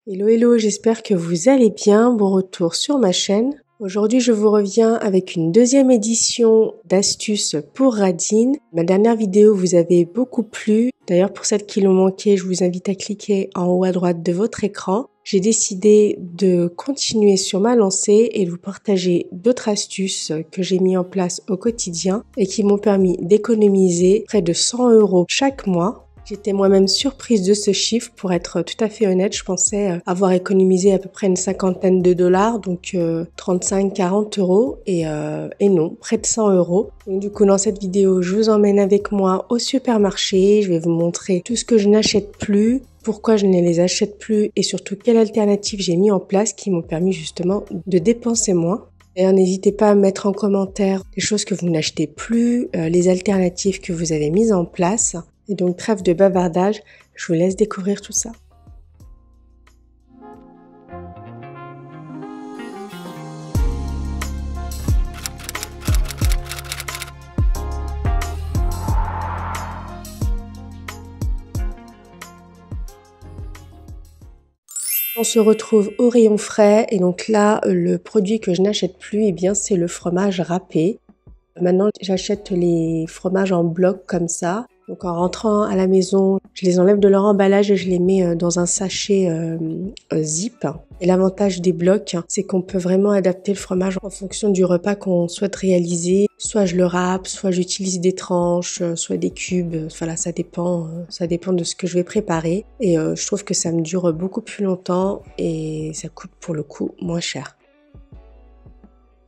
Hello hello, j'espère que vous allez bien. Bon retour sur ma chaîne. Aujourd'hui, je vous reviens avec une deuxième édition d'astuces pour Radine. Ma dernière vidéo vous avait beaucoup plu. D'ailleurs, pour celles qui l'ont manqué, je vous invite à cliquer en haut à droite de votre écran. J'ai décidé de continuer sur ma lancée et de vous partager d'autres astuces que j'ai mis en place au quotidien et qui m'ont permis d'économiser près de 100 € chaque mois. J'étais moi-même surprise de ce chiffre, pour être tout à fait honnête. Je pensais avoir économisé à peu près une cinquantaine de dollars, donc 35-40 € et non, près de 100 €. Donc du coup, dans cette vidéo, je vous emmène avec moi au supermarché. Je vais vous montrer tout ce que je n'achète plus, pourquoi je ne les achète plus et surtout quelles alternatives j'ai mis en place qui m'ont permis justement de dépenser moins. D'ailleurs, n'hésitez pas à mettre en commentaire les choses que vous n'achetez plus, les alternatives que vous avez mises en place. Et donc, trêve de bavardage, je vous laisse découvrir tout ça. On se retrouve au rayon frais et donc là, le produit que je n'achète plus, c'est le fromage râpé. Maintenant, j'achète les fromages en bloc comme ça. Donc en rentrant à la maison, je les enlève de leur emballage et je les mets dans un sachet zip. Et l'avantage des blocs, c'est qu'on peut vraiment adapter le fromage en fonction du repas qu'on souhaite réaliser. Soit je le râpe, soit j'utilise des tranches, soit des cubes. Voilà, ça dépend de ce que je vais préparer. Et je trouve que ça me dure beaucoup plus longtemps et ça coûte pour le coup moins cher.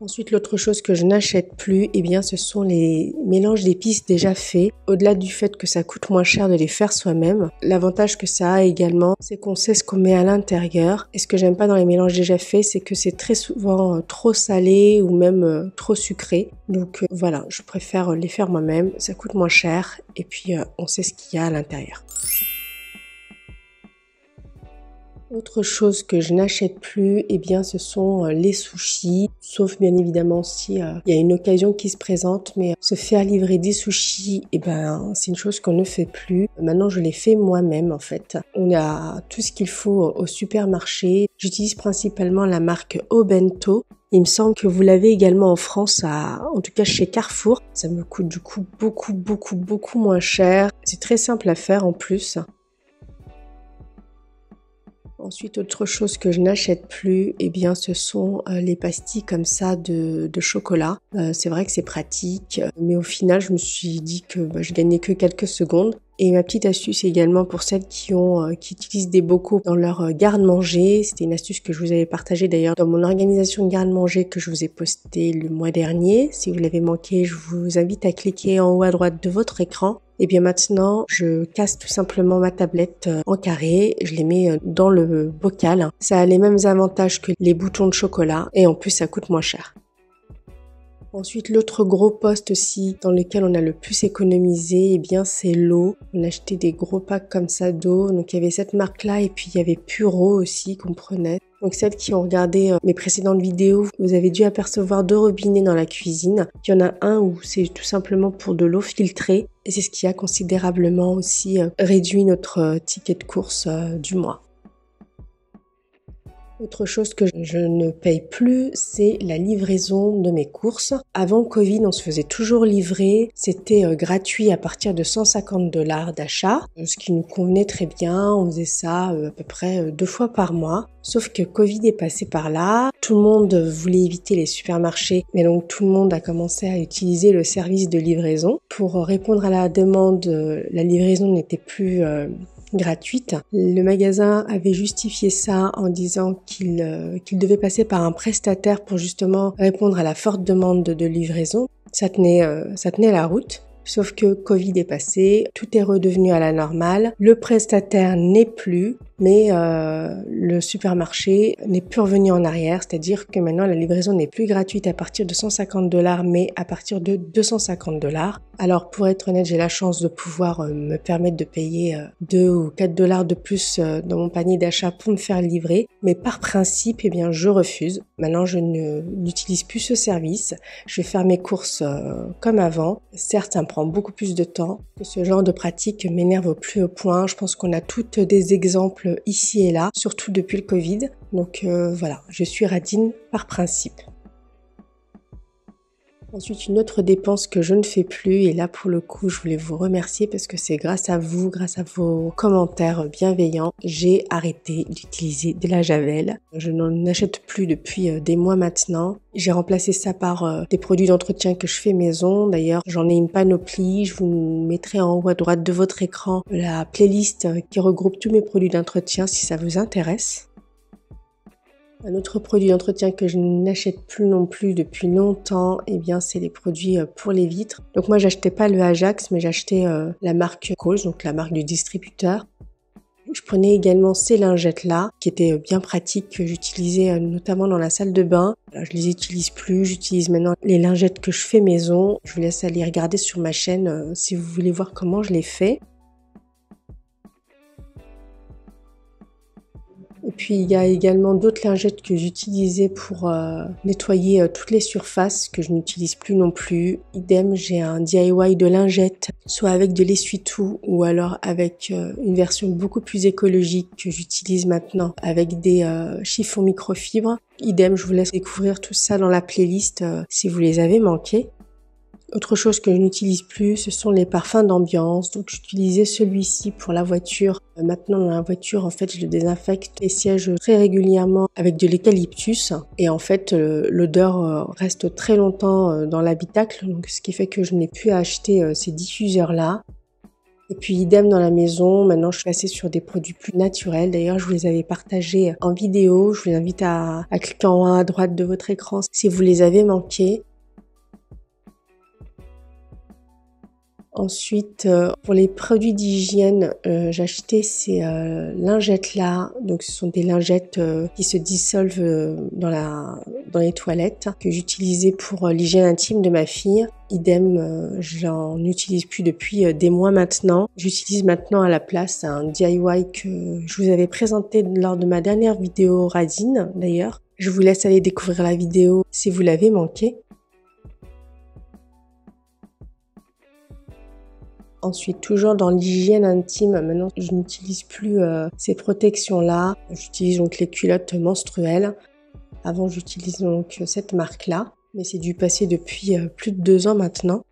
Ensuite, l'autre chose que je n'achète plus, ce sont les mélanges d'épices déjà faits. Au-delà du fait que ça coûte moins cher de les faire soi-même, l'avantage que ça a également, c'est qu'on sait ce qu'on met à l'intérieur. Et ce que j'aime pas dans les mélanges déjà faits, c'est que c'est très souvent trop salé ou même trop sucré. Donc voilà, je préfère les faire moi-même, ça coûte moins cher et puis on sait ce qu'il y a à l'intérieur. Autre chose que je n'achète plus, ce sont les sushis, sauf bien évidemment si il y a une occasion qui se présente, mais se faire livrer des sushis, c'est une chose qu'on ne fait plus. Maintenant, je les fais moi-même en fait. On a tout ce qu'il faut au supermarché. J'utilise principalement la marque Obento. Il me semble que vous l'avez également en France, en tout cas chez Carrefour. Ça me coûte du coup beaucoup moins cher. C'est très simple à faire en plus. Ensuite, autre chose que je n'achète plus, ce sont les pastilles comme ça de chocolat. C'est vrai que c'est pratique, mais au final, je me suis dit que je gagnais que quelques secondes. Et ma petite astuce également pour celles qui utilisent des bocaux dans leur garde-manger. C'était une astuce que je vous avais partagée d'ailleurs dans mon organisation de garde-manger que je vous ai postée le mois dernier. Si vous l'avez manqué, je vous invite à cliquer en haut à droite de votre écran. Maintenant, je casse tout simplement ma tablette en carré, je les mets dans le bocal. Ça a les mêmes avantages que les boutons de chocolat et en plus ça coûte moins cher. Ensuite, l'autre gros poste aussi dans lequel on a le plus économisé, c'est l'eau. On achetait des gros packs comme ça d'eau. Donc il y avait cette marque-là et puis il y avait Puro aussi qu'on prenait. Donc celles qui ont regardé mes précédentes vidéos, vous avez dû apercevoir 2 robinets dans la cuisine. Il y en a un où c'est tout simplement pour de l'eau filtrée et c'est ce qui a considérablement aussi réduit notre ticket de course du mois. Autre chose que je ne paye plus, c'est la livraison de mes courses. Avant le Covid, on se faisait toujours livrer. C'était gratuit à partir de 150 $ d'achat, ce qui nous convenait très bien. On faisait ça à peu près 2 fois par mois. Sauf que Covid est passé par là. Tout le monde voulait éviter les supermarchés, mais donc tout le monde a commencé à utiliser le service de livraison. Pour répondre à la demande, la livraison n'était plus gratuite. Le magasin avait justifié ça en disant qu'il devait passer par un prestataire pour justement répondre à la forte demande de livraison. Ça tenait la route. Sauf que Covid est passé, tout est redevenu à la normale, le prestataire n'est plus, mais le supermarché n'est plus revenu en arrière, c'est-à-dire que maintenant la livraison n'est plus gratuite à partir de 150 $, mais à partir de 250 $. Alors pour être honnête, j'ai la chance de pouvoir me permettre de payer 2 ou 4 $ de plus dans mon panier d'achat pour me faire livrer, mais par principe, je refuse. Maintenant, n'utilise plus ce service, je vais faire mes courses comme avant. Certes, ça me prend prend beaucoup plus de temps. Ce genre de pratique m'énerve au plus haut point. Je pense qu'on a toutes des exemples ici et là, surtout depuis le Covid. Donc voilà, je suis radine par principe. Ensuite, une autre dépense que je ne fais plus, et là pour le coup je voulais vous remercier parce que c'est grâce à vous, grâce à vos commentaires bienveillants, j'ai arrêté d'utiliser de la javel. Je n'en achète plus depuis des mois maintenant. J'ai remplacé ça par des produits d'entretien que je fais maison. D'ailleurs, j'en ai une panoplie. Je vous mettrai en haut à droite de votre écran la playlist qui regroupe tous mes produits d'entretien si ça vous intéresse. Un autre produit d'entretien que je n'achète plus non plus depuis longtemps, eh bien, c'est les produits pour les vitres. Donc moi, j'achetais pas le Ajax, mais j'achetais la marque Coles, donc la marque du distributeur. Je prenais également ces lingettes-là, qui étaient bien pratiques, que j'utilisais notamment dans la salle de bain. Alors, je les utilise plus, j'utilise maintenant les lingettes que je fais maison. Je vous laisse aller regarder sur ma chaîne si vous voulez voir comment je les fais. Et puis il y a également d'autres lingettes que j'utilisais pour nettoyer toutes les surfaces que je n'utilise plus non plus. Idem, j'ai un DIY de lingettes, soit avec de l'essuie-tout ou alors avec une version beaucoup plus écologique que j'utilise maintenant avec des chiffons microfibres. Idem, je vous laisse découvrir tout ça dans la playlist si vous les avez manqués. Autre chose que je n'utilise plus, ce sont les parfums d'ambiance. Donc j'utilisais celui-ci pour la voiture. Maintenant dans la voiture, en fait, je le désinfecte les sièges très régulièrement avec de l'eucalyptus. Et en fait, l'odeur reste très longtemps dans l'habitacle. Donc ce qui fait que je n'ai plus à acheter ces diffuseurs-là. Et puis idem dans la maison, maintenant je suis passée sur des produits plus naturels. D'ailleurs, je vous les avais partagés en vidéo. Je vous invite à cliquer en haut à droite de votre écran si vous les avez manqués. Ensuite, pour les produits d'hygiène, j'ai acheté ces lingettes-là. Donc, ce sont des lingettes qui se dissolvent dans les toilettes que j'utilisais pour l'hygiène intime de ma fille. Idem, j'en utilise plus depuis des mois maintenant. J'utilise maintenant à la place un DIY que je vous avais présenté lors de ma dernière vidéo radine, d'ailleurs. Je vous laisse aller découvrir la vidéo si vous l'avez manqué. Ensuite, toujours dans l'hygiène intime, maintenant je n'utilise plus ces protections-là. J'utilise donc les culottes menstruelles. Avant, j'utilisais donc cette marque-là, mais c'est dû passer depuis plus de 2 ans maintenant.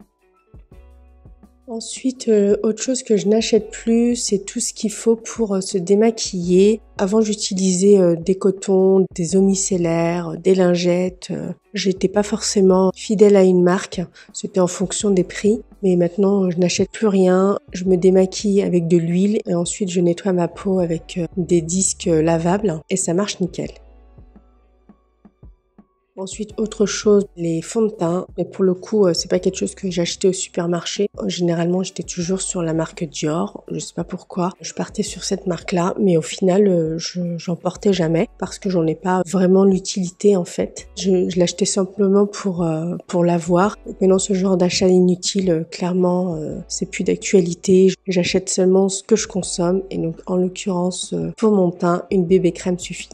Ensuite, autre chose que je n'achète plus, c'est tout ce qu'il faut pour se démaquiller. Avant, j'utilisais des cotons, des eaux micellaires, des lingettes. J'étais pas forcément fidèle à une marque, c'était en fonction des prix. Mais maintenant, je n'achète plus rien. Je me démaquille avec de l'huile et ensuite je nettoie ma peau avec des disques lavables et ça marche nickel. Ensuite, autre chose, les fonds de teint. Mais pour le coup, c'est pas quelque chose que j'ai acheté au supermarché. Généralement, j'étais toujours sur la marque Dior. Je sais pas pourquoi. Je partais sur cette marque-là, mais au final, j'en portais jamais parce que j'en ai pas vraiment l'utilité en fait. Je l'achetais simplement pour l'avoir. Maintenant, ce genre d'achat inutile, clairement, c'est plus d'actualité. J'achète seulement ce que je consomme et donc, en l'occurrence, pour mon teint, une bébé crème suffit.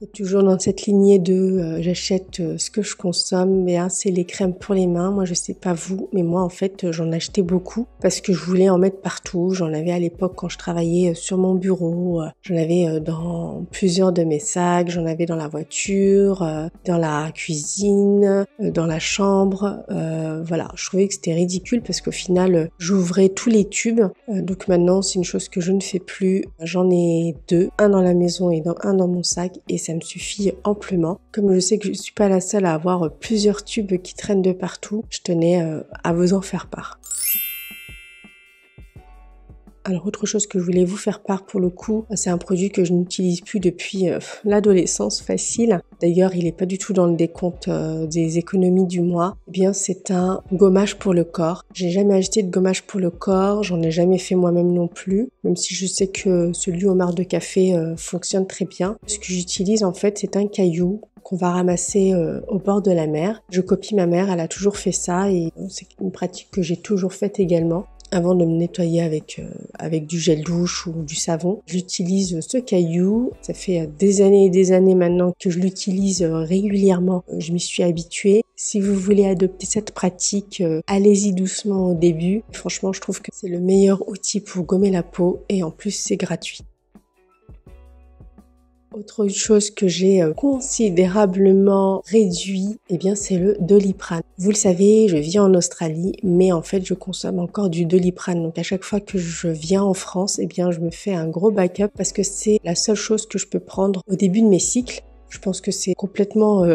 Et toujours dans cette lignée de j'achète ce que je consomme, mais c'est les crèmes pour les mains. Moi, je sais pas vous, mais moi, en fait, j'en achetais beaucoup parce que je voulais en mettre partout. J'en avais à l'époque quand je travaillais sur mon bureau. J'en avais dans plusieurs de mes sacs. J'en avais dans la voiture, dans la cuisine, dans la chambre. Voilà, je trouvais que c'était ridicule parce qu'au final, j'ouvrais tous les tubes. Donc maintenant, c'est une chose que je ne fais plus. J'en ai 2, un dans la maison et un dans mon sac et ça me suffit amplement. Comme je sais que je suis pas la seule à avoir plusieurs tubes qui traînent de partout, je tenais à vous en faire part. Alors autre chose que je voulais vous faire part pour le coup, c'est un produit que je n'utilise plus depuis l'adolescence facile. D'ailleurs, il n'est pas du tout dans le décompte des économies du mois. Eh bien, c'est un gommage pour le corps. J'ai jamais acheté de gommage pour le corps, j'en ai jamais fait moi-même non plus, même si je sais que celui au marc de café fonctionne très bien. Ce que j'utilise en fait, c'est un caillou qu'on va ramasser au bord de la mer. Je copie ma mère, elle a toujours fait ça et c'est une pratique que j'ai toujours faite également. Avant de me nettoyer avec du gel douche ou du savon, j'utilise ce caillou. Ça fait des années et des années maintenant que je l'utilise régulièrement. Je m'y suis habituée. Si vous voulez adopter cette pratique, allez-y doucement au début. Franchement, je trouve que c'est le meilleur outil pour gommer la peau et en plus, c'est gratuit. Autre chose que j'ai considérablement réduit, c'est le Doliprane. Vous le savez, je vis en Australie, mais en fait, je consomme encore du Doliprane. Donc à chaque fois que je viens en France, je me fais un gros backup parce que c'est la seule chose que je peux prendre au début de mes cycles. Je pense que c'est complètement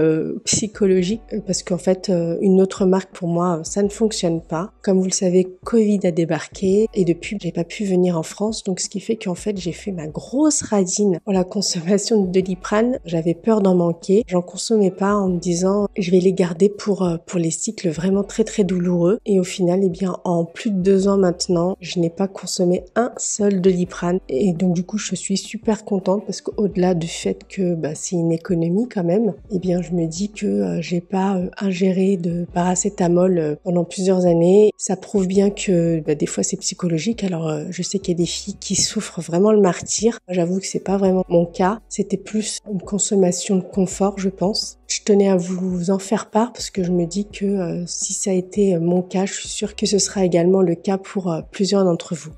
psychologique parce qu'en fait, une autre marque pour moi, ça ne fonctionne pas. Comme vous le savez, Covid a débarqué et depuis, j'ai pas pu venir en France. Donc, ce qui fait qu'en fait, j'ai fait ma grosse radine pour la consommation de Doliprane. J'avais peur d'en manquer. J'en consommais pas en me disant, je vais les garder pour les cycles vraiment très très douloureux. Et au final, en plus de 2 ans maintenant, je n'ai pas consommé un seul Doliprane. Et donc, du coup, je suis super contente parce qu'au-delà du fait que c'est une économie quand même, je me dis que j'ai pas ingéré de paracétamol pendant plusieurs années. Ça prouve bien que des fois c'est psychologique. Alors je sais qu'il y a des filles qui souffrent vraiment le martyre. J'avoue que c'est pas vraiment mon cas. C'était plus une consommation de confort, je pense. Je tenais à vous en faire part parce que je me dis que si ça a été mon cas, je suis sûre que ce sera également le cas pour plusieurs d'entre vous.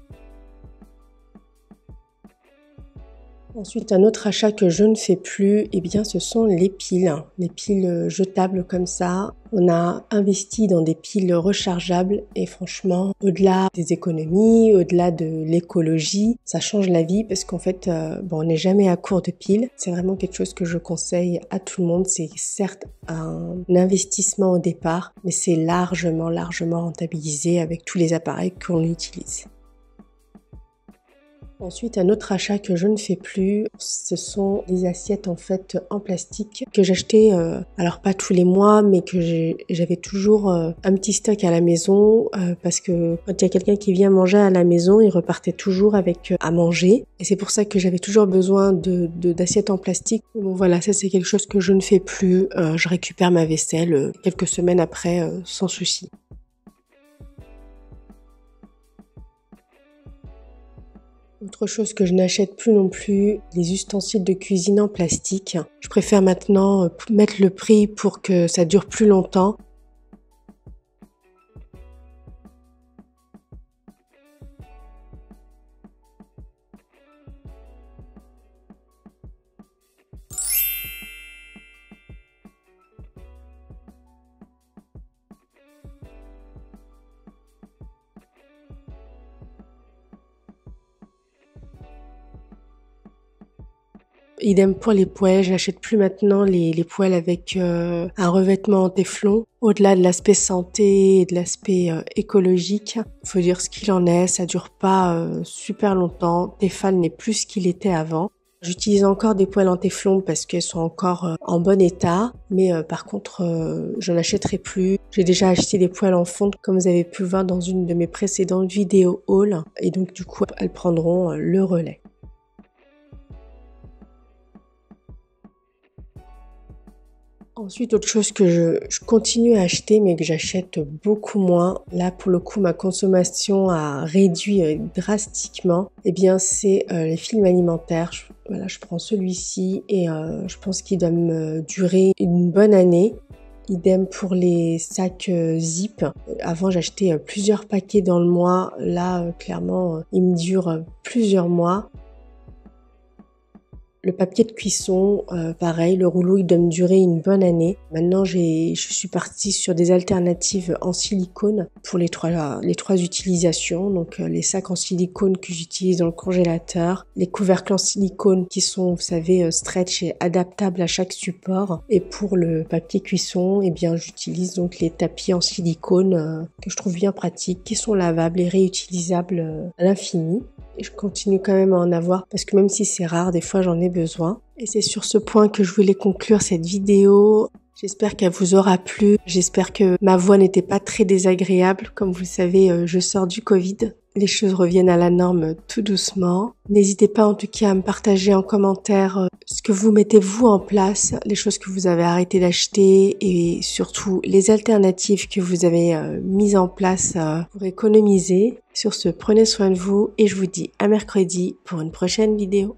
Ensuite, un autre achat que je ne fais plus, ce sont les piles. Les piles jetables comme ça. On a investi dans des piles rechargeables et franchement, au-delà des économies, au-delà de l'écologie, ça change la vie parce qu'en fait, on n'est jamais à court de piles. C'est vraiment quelque chose que je conseille à tout le monde. C'est certes un investissement au départ, mais c'est largement rentabilisé avec tous les appareils qu'on utilise. Ensuite, un autre achat que je ne fais plus, ce sont des assiettes en plastique que j'achetais, alors pas tous les mois, mais que j'avais toujours un petit stock à la maison parce que quand il y a quelqu'un qui vient manger à la maison, il repartait toujours avec à manger. Et c'est pour ça que j'avais toujours besoin d'assiettes en plastique. Bon voilà, ça c'est quelque chose que je ne fais plus. Je récupère ma vaisselle quelques semaines après sans souci. Autre chose que je n'achète plus non plus, les ustensiles de cuisine en plastique. Je préfère maintenant mettre le prix pour que ça dure plus longtemps. Idem pour les poêles, je n'achète plus maintenant les poêles avec un revêtement en téflon. Au-delà de l'aspect santé et de l'aspect écologique, faut dire ce qu'il en est, ça dure pas super longtemps. Tefal n'est plus ce qu'il était avant. J'utilise encore des poêles en téflon parce qu'elles sont encore en bon état, mais par contre, je n'achèterai plus. J'ai déjà acheté des poêles en fonte, comme vous avez pu le voir dans une de mes précédentes vidéos haul, et donc du coup, elles prendront le relais. Ensuite, autre chose que je continue à acheter, mais que j'achète beaucoup moins. Là, pour le coup, ma consommation a réduit drastiquement. C'est les films alimentaires. Je prends celui-ci et je pense qu'il doit me durer une bonne année. Idem pour les sacs zip. Avant, j'achetais plusieurs paquets dans le mois. Là, clairement, il me dure plusieurs mois. Le papier de cuisson, pareil, le rouleau, il doit me durer une bonne année. Maintenant, je suis partie sur des alternatives en silicone pour les trois utilisations. Donc, les sacs en silicone que j'utilise dans le congélateur, les couvercles en silicone qui sont, vous savez, stretch et adaptables à chaque support. Et pour le papier cuisson, j'utilise donc les tapis en silicone que je trouve bien pratiques, qui sont lavables et réutilisables à l'infini. Et je continue quand même à en avoir parce que même si c'est rare, des fois j'en ai besoin. Et c'est sur ce point que je voulais conclure cette vidéo. J'espère qu'elle vous aura plu. J'espère que ma voix n'était pas très désagréable. Comme vous le savez, je sors du Covid. les choses reviennent à la norme tout doucement. N'hésitez pas en tout cas à me partager en commentaire ce que vous mettez vous en place, les choses que vous avez arrêté d'acheter et surtout les alternatives que vous avez mises en place pour économiser. Sur ce, prenez soin de vous et je vous dis à mercredi pour une prochaine vidéo.